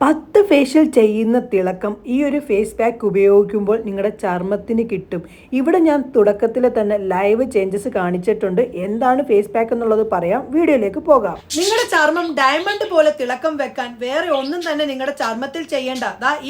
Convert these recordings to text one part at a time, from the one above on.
10 facial ചെയ്യുന്ന തിളക്കം ഈ ഒരു ഫേസ് പാക്ക് ഉപയോഗിക്കുമ്പോൾ നിങ്ങളുടെ ചർമ്മത്തിന് കിട്ടും. ഇവിടെ ഞാൻ തുടക്കത്തിൽ തന്നെ ലൈവ് ചേഞ്ചസ് കാണിച്ചിട്ടുണ്ട്. എന്താണ് ഫേസ് പാക്ക് എന്നുള്ളത് പറയാം. വീഡിയോയിലേക്ക് പോകാം. നിങ്ങളുടെ ചർമ്മം ഡയമണ്ട് പോലെ തിളക്കം വെക്കാൻ വേറെ ഒന്നും തന്നെ നിങ്ങളുടെ ചർമ്മത്തിൽ ചെയ്യേണ്ട.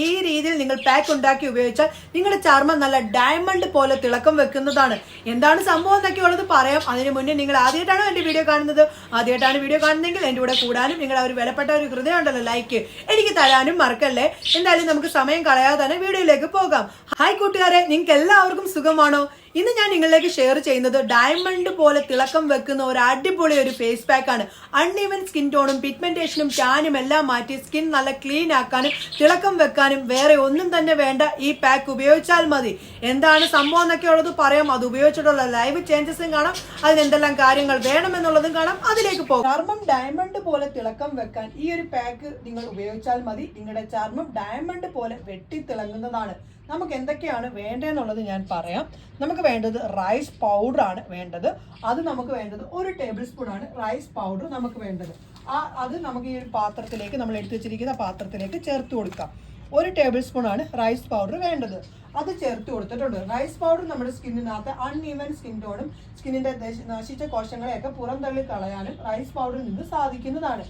ഈ രീതിയിൽ നിങ്ങൾ പാക്ക് ഉണ്ടാക്കി ഉപയോഗിച്ചാൽ നിങ്ങളുടെ ചർമ്മം നല്ല ഡയമണ്ട് പോലെ തിളക്കം വെക്കുന്നതാണ്. എന്താണ് സംഭവം എന്നൊക്കെ ഉള്ളത് പറയാം. അതിന് മുന്നേ നിങ്ങൾ ആദ്യമായിട്ടാണോ എൻ്റെ വീഡിയോ കാണുന്നത്? ആദ്യമായിട്ടാണ് വീഡിയോ കാണുന്നതെങ്കിൽ എൻ്റെ കൂടെ കൂടാനും നിങ്ങൾ ഒരു വിലപ്പെട്ട ഒരു ഹൃദയം ഉണ്ടല്ലോ ലൈക്ക് എനിക്ക് തരാനും മറക്കല്ലേ. എന്തായാലും നമുക്ക് സമയം കളയാതെ തന്നെ വീഡിയോയിലേക്ക് പോകാം. ഹായ് കൂട്ടുകാരെ, നിങ്ങൾക്ക് എല്ലാവർക്കും സുഖമാണോ? ഇന്ന് ഞാൻ നിങ്ങളിലേക്ക് ഷെയർ ചെയ്യുന്നത് ഡയമണ്ട് പോലെ തിളക്കം വെക്കുന്ന ഒരു അടിപൊളി ഒരു ഫേസ് പാക്ക് ആണ്. അൺഈവൻ സ്കിൻ ടോണും പിഗ്മെന്റേഷനും ടാനും എല്ലാം മാറ്റി സ്കിൻ നല്ല ക്ലീൻ ആക്കാനും തിളക്കം വെക്കാനും വേറെ ഒന്നും തന്നെ വേണ്ട. ഈ പാക്ക് ഉപയോഗിച്ചാൽ മതി. എന്താണ് സംഭവം എന്നൊക്കെ ഉള്ളത് പറയാം. അത് ഉപയോഗിച്ചിട്ടുള്ള ലൈവ് ചേഞ്ചസും കാണാം. അതിന് എന്തെല്ലാം കാര്യങ്ങൾ വേണമെന്നുള്ളതും കാണാം. അതിലേക്ക് പോകാം. ചർമ്മം ഡയമണ്ട് പോലെ തിളക്കം വെക്കാൻ ഈ ഒരു പാക്ക് നിങ്ങൾ ഉപയോഗിച്ചാൽ മതി. നിങ്ങളുടെ ചർമ്മം ഡയമണ്ട് പോലെ വെട്ടി തിളങ്ങുന്നതാണ്. നമുക്ക് എന്തൊക്കെയാണ് വേണ്ടതെന്നുള്ളത് ഞാൻ പറയാം. നമുക്ക് വേണ്ടത് റൈസ് പൗഡർ ആണ് വേണ്ടത്. അത് നമുക്ക് വേണ്ടത് 1 ടേബിൾ സ്പൂൺ ആണ് റൈസ് പൗഡർ നമുക്ക് വേണ്ടത്. അത് നമുക്ക് ഈ ഒരു പാത്രത്തിലേക്ക്, നമ്മൾ എടുത്തു വെച്ചിരിക്കുന്ന പാത്രത്തിലേക്ക് ചേർത്ത് കൊടുക്കാം. 1 ടേബിൾ സ്പൂൺ ആണ് റൈസ് പൗഡർ വേണ്ടത്. അത് ചേർത്ത് കൊടുത്തിട്ടുണ്ട്. റൈസ് പൗഡർ നമ്മുടെ സ്കിന്നിനകത്ത് അൺഈവൻ സ്കിൻ ടോണും സ്കിന്നിന്റെ നശിച്ച കോശങ്ങളെയൊക്കെ പുറന്തള്ളി കളയാനും റൈസ് പൗഡറിൽ നിന്ന് സാധിക്കുന്നതാണ്.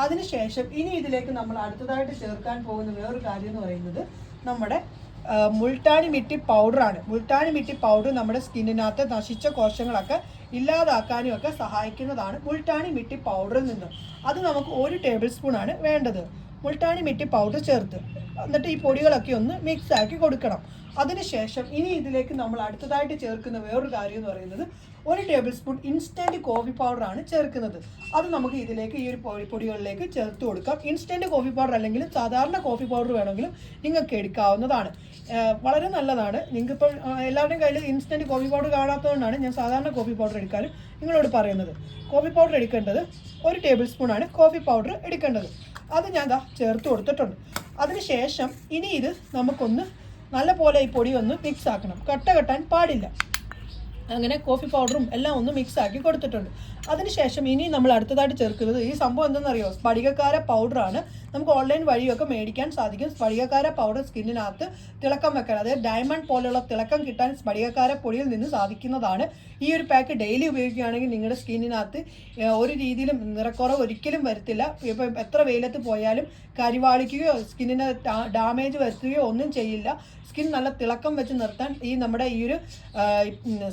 അതിനുശേഷം ഇനി ഇതിലേക്ക് നമ്മൾ അടുത്തതായിട്ട് ചേർക്കാൻ പോകുന്ന വേറൊരു കാര്യം എന്ന് പറയുന്നത് നമ്മുടെ മുൾട്ടാനി മിട്ടി പൗഡറാണ്. മുൾട്ടാനി മിട്ടി പൗഡർ നമ്മുടെ സ്കിന്നിനകത്ത് നശിച്ച കോശങ്ങളൊക്കെ ഇല്ലാതാക്കാനും ഒക്കെ സഹായിക്കുന്നതാണ് മുൾട്ടാനി മിട്ടി പൗഡറിൽ നിന്ന്. അത് നമുക്ക് 1 ടേബിൾ സ്പൂൺ ആണ് വേണ്ടത്. മുൾട്ടാനി മിട്ടി പൗഡർ ചേർത്ത് എന്നിട്ട് ഈ പൊടികളൊക്കെ ഒന്ന് മിക്സ് ആക്കി കൊടുക്കണം. അതിനുശേഷം ഇനി ഇതിലേക്ക് നമ്മൾ അടുത്തതായിട്ട് ചേർക്കുന്ന വേറൊരു കാര്യം എന്ന് പറയുന്നത് 1 table spoon instant coffee powder ആണ് ചേർക്കുന്നത്. അത് നമുക്ക് ഇതിലേക്ക് ഈ ഒരു പൊടികളിലേക്ക് ചേർത്ത് കൊടുക്കാം. ഇൻസ്റ്റൻറ്റ് കോഫി പൗഡർ അല്ലെങ്കിൽ സാധാരണ കോഫി പൗഡർ വേണമെങ്കിലും നിങ്ങൾക്ക് എടുക്കാവുന്നതാണ്. വളരെ നല്ലതാണ്. നിങ്ങൾക്കിപ്പോൾ എല്ലാവരുടെയും കയ്യിൽ ഇൻസ്റ്റൻറ്റ് കോഫി പൗഡർ കാണാത്തതുകൊണ്ടാണ് ഞാൻ സാധാരണ കോഫി പൗഡർ എടുക്കാനും നിങ്ങളോട് പറയുന്നത്. കോഫി പൗഡർ എടുക്കേണ്ടത് 1 ടേബിൾ സ്പൂൺ ആണ് കോഫി പൗഡർ എടുക്കേണ്ടത്. അത് ഞാൻ ചേർത്ത് കൊടുത്തിട്ടുണ്ട്. അതിനുശേഷം ഇനി ഇത് നമുക്കൊന്ന് നല്ല പോലെ ഈ പൊടി ഒന്ന് മിക്സ് ആക്കണം. കട്ട കെട്ടാൻ പാടില്ല. അങ്ങനെ കോഫി പൗഡറും എല്ലാം ഒന്ന് മിക്സ് ആക്കി കൊടുത്തിട്ടുണ്ട്. അതിനുശേഷം ഇനി നമ്മൾ അടുത്തതായിട്ട് ചേർക്കുന്നത് ഈ സംഭവം എന്തെന്നറിയോ? സ്ഫടികക്കാര പൗഡറാണ്. നമുക്ക് ഓൺലൈൻ വഴിയൊക്കെ മേടിക്കാൻ സാധിക്കും. സ്ഫടികക്കാര പൗഡർ സ്കിന്നിനകത്ത് തിളക്കം വെക്കാൻ, അതായത് ഡയമണ്ട് പോലെയുള്ള തിളക്കം കിട്ടാൻ സ്ഫടികക്കാര പൊടിയിൽ നിന്ന് സാധിക്കുന്നതാണ്. ഈ ഒരു പാക്ക് ഡെയിലി ഉപയോഗിക്കുകയാണെങ്കിൽ നിങ്ങളുടെ സ്കിന്നിനകത്ത് ഒരു രീതിയിലും നിറക്കുറവ് ഒരിക്കലും വരത്തില്ല. ഇപ്പം എത്ര വെയിലത്ത് പോയാലും കരിവാളിക്കുകയോ സ്കിന്നിന് ഡാമേജ് വരുത്തുകയോ ഒന്നും ചെയ്യില്ല. സ്കിൻ നല്ല തിളക്കം വെച്ച് നിർത്താൻ നമ്മുടെ ഈ ഒരു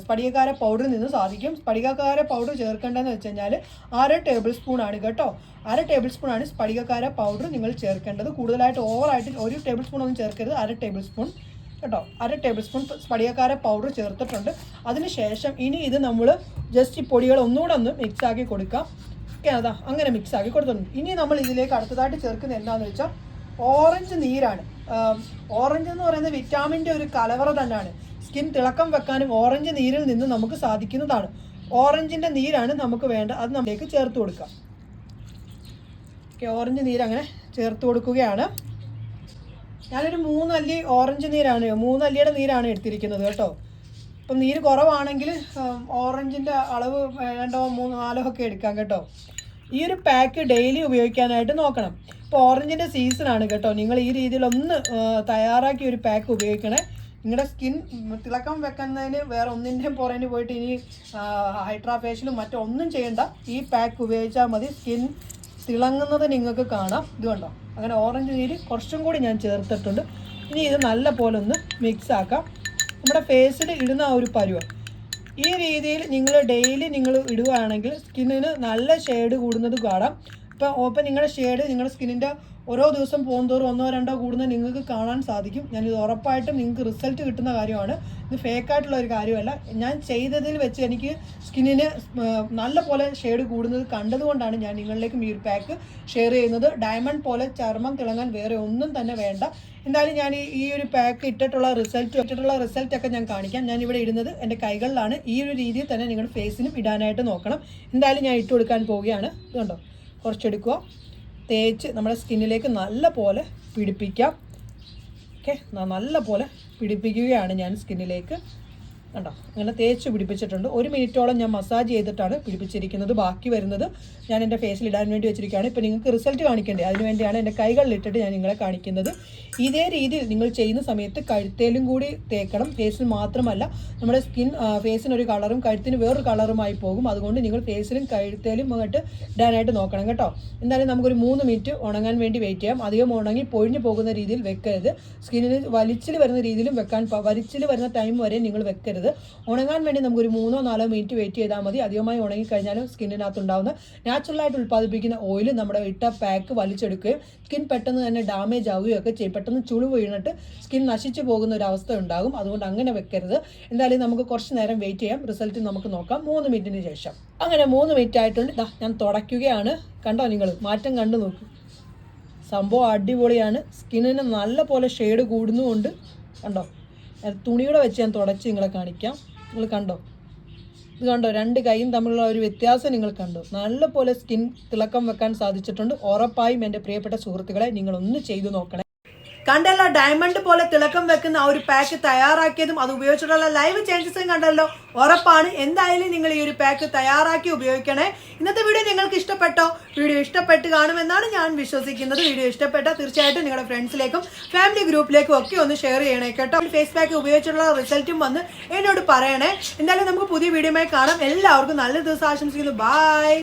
സ്ഫടികക്കാര പൗഡറിൽ നിന്ന് സാധിക്കും. സ്ഫടികക്കാര പൗഡർ ചേർക്കേണ്ടതെന്ന് വെച്ച് കഴിഞ്ഞാൽ 1/2 ടേബിൾ സ്പൂൺ ആണ് കേട്ടോ. 1/2 ടേബിൾ സ്പൂൺ ആണ് സ്ഫടികക്കാര പൗഡർ നിങ്ങൾ ചേർക്കേണ്ടത്. കൂടുതലായിട്ട് ഓവറായിട്ട് 1 ടേബിൾ സ്പൂൺ ഒന്നും ചേർക്കരുത്. 1/2 ടേബിൾ സ്പൂൺ കേട്ടോ. 1/2 ടേബിൾ സ്പൂൺ സ്ഫടികക്കാര പൗഡർ ചേർത്തിട്ടുണ്ട്. അതിനുശേഷം ഇനി ഇത് നമ്മൾ ജസ്റ്റ് ഈ പൊടികൾ ഒന്നുകൂടെ ഒന്ന് മിക്സ് ആക്കി കൊടുക്കാം. ഓക്കെ, അതാ അങ്ങനെ മിക്സ് ആക്കി കൊടുത്തിട്ടുണ്ട്. ഇനി നമ്മൾ ഇതിലേക്ക് അടുത്തതായിട്ട് ചേർക്കുന്നത് എന്താണെന്ന് വെച്ചാൽ ഓറഞ്ച് നീരാണ്. ഓറഞ്ച് എന്ന് പറയുന്നത് വിറ്റാമിൻ്റെ ഒരു കലവറ തന്നെയാണ്. സ്കിൻ തിളക്കം വെക്കാനും ഓറഞ്ച് നീരിൽ നിന്ന് നമുക്ക് സാധിക്കുന്നതാണ്. ഓറഞ്ചിൻ്റെ നീരാണ് നമുക്ക് വേണ്ട. അത് നമ്മളിലേക്ക് ചേർത്ത് കൊടുക്കാം. ഓക്കെ, ഓറഞ്ച് നീര് അങ്ങനെ ചേർത്ത് കൊടുക്കുകയാണ്. ഞാനൊരു 3 അല്ലി ഓറഞ്ച് നീരാണ്, 3 അല്ലിയുടെ നീരാണ് എടുത്തിരിക്കുന്നത് കേട്ടോ. ഇപ്പം നീര് കുറവാണെങ്കിൽ ഓറഞ്ചിൻ്റെ അളവ് 2, 3, 4 ഒക്കെ എടുക്കാം കേട്ടോ. ഈ ഒരു പാക്ക് ഡെയിലി ഉപയോഗിക്കാനായിട്ട് നോക്കണം. ഇപ്പോൾ ഓറഞ്ചിൻ്റെ സീസണാണ് കേട്ടോ. നിങ്ങൾ ഈ രീതിയിലൊന്ന് തയ്യാറാക്കി ഒരു പാക്ക് ഉപയോഗിക്കണേ. നിങ്ങളുടെ സ്കിൻ തിളക്കം വെക്കുന്നതിന് വേറെ ഒന്നിൻ്റെയും പുറകിന് പോയിട്ട് ഇനി ഹൈഡ്രാ ഫേഷ്യലും മറ്റൊന്നും ചെയ്യണ്ട. ഈ പാക്ക് ഉപയോഗിച്ചാൽ മതി. സ്കിൻ തിളങ്ങുന്നത് നിങ്ങൾക്ക് കാണാം. ഇത് കണ്ടോ, അങ്ങനെ ഓറഞ്ച് നീര് കുറച്ചും കൂടി ഞാൻ ചേർത്തിട്ടുണ്ട്. ഇനി ഇത് നല്ല പോലെ ഒന്ന് മിക്സ് ആക്കാം. നമ്മുടെ ഫേസിൽ ഇടുന്ന ഒരു പരുവം ഈ രീതിയിൽ നിങ്ങൾ ഡെയിലി നിങ്ങൾ ഇടുകയാണെങ്കിൽ സ്കിന്നിന് നല്ല ഷെയ്ഡ് കൂടുന്നത് കാണാം. ഇപ്പം നിങ്ങളുടെ ഷെയ്ഡ് നിങ്ങളുടെ സ്കിന്നിൻ്റെ ഓരോ ദിവസം പോകുന്തോറും 1, 2 കൂടുന്നത് നിങ്ങൾക്ക് കാണാൻ സാധിക്കും. ഞാനിത് ഉറപ്പായിട്ടും നിങ്ങൾക്ക് റിസൾട്ട് കിട്ടുന്ന കാര്യമാണ്. ഇത് ഫേക്കായിട്ടുള്ള ഒരു കാര്യമല്ല. ഞാൻ ചെയ്തതിൽ വെച്ച് എനിക്ക് സ്കിന്നിന് നല്ല പോലെ ഷെയ്ഡ് കൂടുന്നത് കണ്ടതുകൊണ്ടാണ് ഞാൻ നിങ്ങളിലേക്കും ഈ ഒരു പാക്ക് ഷെയർ ചെയ്യുന്നത്. ഡയമണ്ട് പോലെ ചർമ്മം തിളങ്ങാൻ വേറെ ഒന്നും തന്നെ വേണ്ട. എന്തായാലും ഞാൻ ഈ ഒരു പാക്ക് ഇട്ടിട്ടുള്ള റിസൾട്ടൊക്കെ ഞാൻ കാണിക്കാം. ഞാനിവിടെ ഇടുന്നത് എൻ്റെ കൈകളിലാണ്. ഈ ഒരു രീതിയിൽ തന്നെ നിങ്ങളുടെ ഫേസിനും ഇടാനായിട്ട് നോക്കണം. എന്തായാലും ഞാൻ ഇട്ട് കൊടുക്കാൻ പോവുകയാണ്. ഇതുണ്ടോ, കുറച്ചെടുക്കുക, തേച്ച് നമ്മുടെ സ്കിന്നിലേക്ക് നല്ല പോലെ പിടിപ്പിക്കാം. ഓക്കെ, നല്ല പോലെ പിടിപ്പിക്കുകയാണ് ഞാൻ സ്കിന്നിലേക്ക്. കണ്ടോ അങ്ങനെ തേച്ച് പിടിപ്പിച്ചിട്ടുണ്ട്. 1 മിനിറ്റോളം ഞാൻ മസാജ് ചെയ്തിട്ടാണ് പിടിപ്പിച്ചിരിക്കുന്നത്. ബാക്കി വരുന്നത് ഞാൻ എൻ്റെ ഫേസിൽ ഇടാൻ വേണ്ടി വെച്ചിരിക്കുകയാണ്. ഇപ്പോൾ നിങ്ങൾക്ക് റിസൾട്ട് കാണിക്കേണ്ടത്, അതിനുവേണ്ടിയാണ് എൻ്റെ കൈകളിലിട്ടിട്ട് ഞാൻ നിങ്ങളെ കാണിക്കുന്നത്. ഇതേ രീതിയിൽ നിങ്ങൾ ചെയ്യുന്ന സമയത്ത് കഴുത്തേലും കൂടി തേക്കണം. ഫേസിൽ മാത്രമല്ല, നമ്മുടെ ഫേസിനൊരു കളറും കഴുത്തിന് വേറൊരു കളറുമായി പോകും. അതുകൊണ്ട് നിങ്ങൾ ഫേസിലും കഴുത്തേലും അങ്ങോട്ട് ഇടാനായിട്ട് നോക്കണം കേട്ടോ. എന്തായാലും നമുക്കൊരു 3 മിനിറ്റ് ഉണങ്ങാൻ വേണ്ടി വെയിറ്റ് ചെയ്യാം. അധികം ഉണങ്ങി പൊഴിഞ്ഞു പോകുന്ന രീതിയിൽ വെക്കരുത്. സ്കിന്നിന് വലിച്ചിൽ വരുന്ന രീതിയിലും വലിച്ചിൽ വരുന്ന ടൈം വരെ നിങ്ങൾ വെക്കരുത്. ഉണങ്ങാൻ വേണ്ടി നമുക്കൊരു 3-4 മിനിറ്റ് വെയിറ്റ് ചെയ്താൽ മതി. അധികമായി ഉണങ്ങിക്കഴിഞ്ഞാലും സ്കിന്നിനകത്ത് ഉണ്ടാകുന്ന നാച്ചുറലായിട്ട് ഉൽപ്പാദിപ്പിക്കുന്ന ഓയിൽ നമ്മുടെ ഇട്ട പാക്ക് വലിച്ചെടുക്കുകയും സ്കിൻ പെട്ടെന്ന് തന്നെ ഡാമേജ് ആവുകയൊക്കെ ചെയ്യും. പെട്ടെന്ന് ചുളിവ് വീണിട്ട് സ്കിൻ നശിച്ചു പോകുന്ന ഒരു അവസ്ഥ ഉണ്ടാകും. അതുകൊണ്ട് അങ്ങനെ വെക്കരുത്. എന്തായാലും നമുക്ക് കുറച്ച് നേരം വെയിറ്റ് ചെയ്യാം. റിസൾട്ട് നമുക്ക് നോക്കാം 3 മിനിറ്റിന് ശേഷം. അങ്ങനെ 3 മിനിറ്റ് ആയിട്ടുണ്ട്. ഞാൻ തുടയ്ക്കുകയാണ്. കണ്ടോ, നിങ്ങൾ മാറ്റം കണ്ടു നോക്കൂ. സംഭവം അടിപൊളിയാണ്. സ്കിന്നിന് നല്ല പോലെ ഷെയ്ഡ് കൂടുന്നുമുണ്ട്. കണ്ടോ, തുണിയുടെ വെച്ച് ഞാൻ തുടച്ച് നിങ്ങളെ കാണിക്കാം. നിങ്ങൾ കണ്ടോ, ഇത് കണ്ടോ, 2 കൈയും തമ്മിലുള്ള ഒരു വ്യത്യാസം നിങ്ങൾ കണ്ടോ. നല്ല പോലെ സ്കിൻ തിളക്കം വെക്കാൻ സാധിച്ചിട്ടുണ്ട്. ഉറപ്പായും എൻ്റെ പ്രിയപ്പെട്ട സുഹൃത്തുക്കളെ നിങ്ങളൊന്ന് ചെയ്തു നോക്കണേ. കണ്ടല്ലോ, ഡയമണ്ട് പോലെ തിളക്കം വെക്കുന്ന ആ ഒരു പാക്ക് തയ്യാറാക്കിയതും അത് ഉപയോഗിച്ചിട്ടുള്ള ലൈവ് ചേഞ്ചസും കണ്ടല്ലോ. ഉറപ്പാണ്, എന്തായാലും നിങ്ങൾ ഈ ഒരു പാക്ക് തയ്യാറാക്കി ഉപയോഗിക്കണേ. ഇന്നത്തെ വീഡിയോ നിങ്ങൾക്ക് ഇഷ്ടപ്പെട്ടോ? വീഡിയോ ഇഷ്ടപ്പെട്ട് കാണുമെന്നാണ് ഞാൻ വിശ്വസിക്കുന്നത്. വീഡിയോ ഇഷ്ടപ്പെട്ടാൽ തീർച്ചയായിട്ടും നിങ്ങളുടെ ഫ്രണ്ട്സിലേക്കും ഫാമിലി ഗ്രൂപ്പിലേക്കും ഒക്കെ ഒന്ന് ഷെയർ ചെയ്യണേ കേട്ടോ. ഫേസ് പാക്ക് ഉപയോഗിച്ചിട്ടുള്ള റിസൾട്ടും വന്ന് എന്നോട് പറയണേ. എന്തായാലും നമുക്ക് പുതിയ വീഡിയോയുമായി കാണാം. എല്ലാവർക്കും നല്ല ദിവസം ആശംസിക്കുന്നു. ബൈ.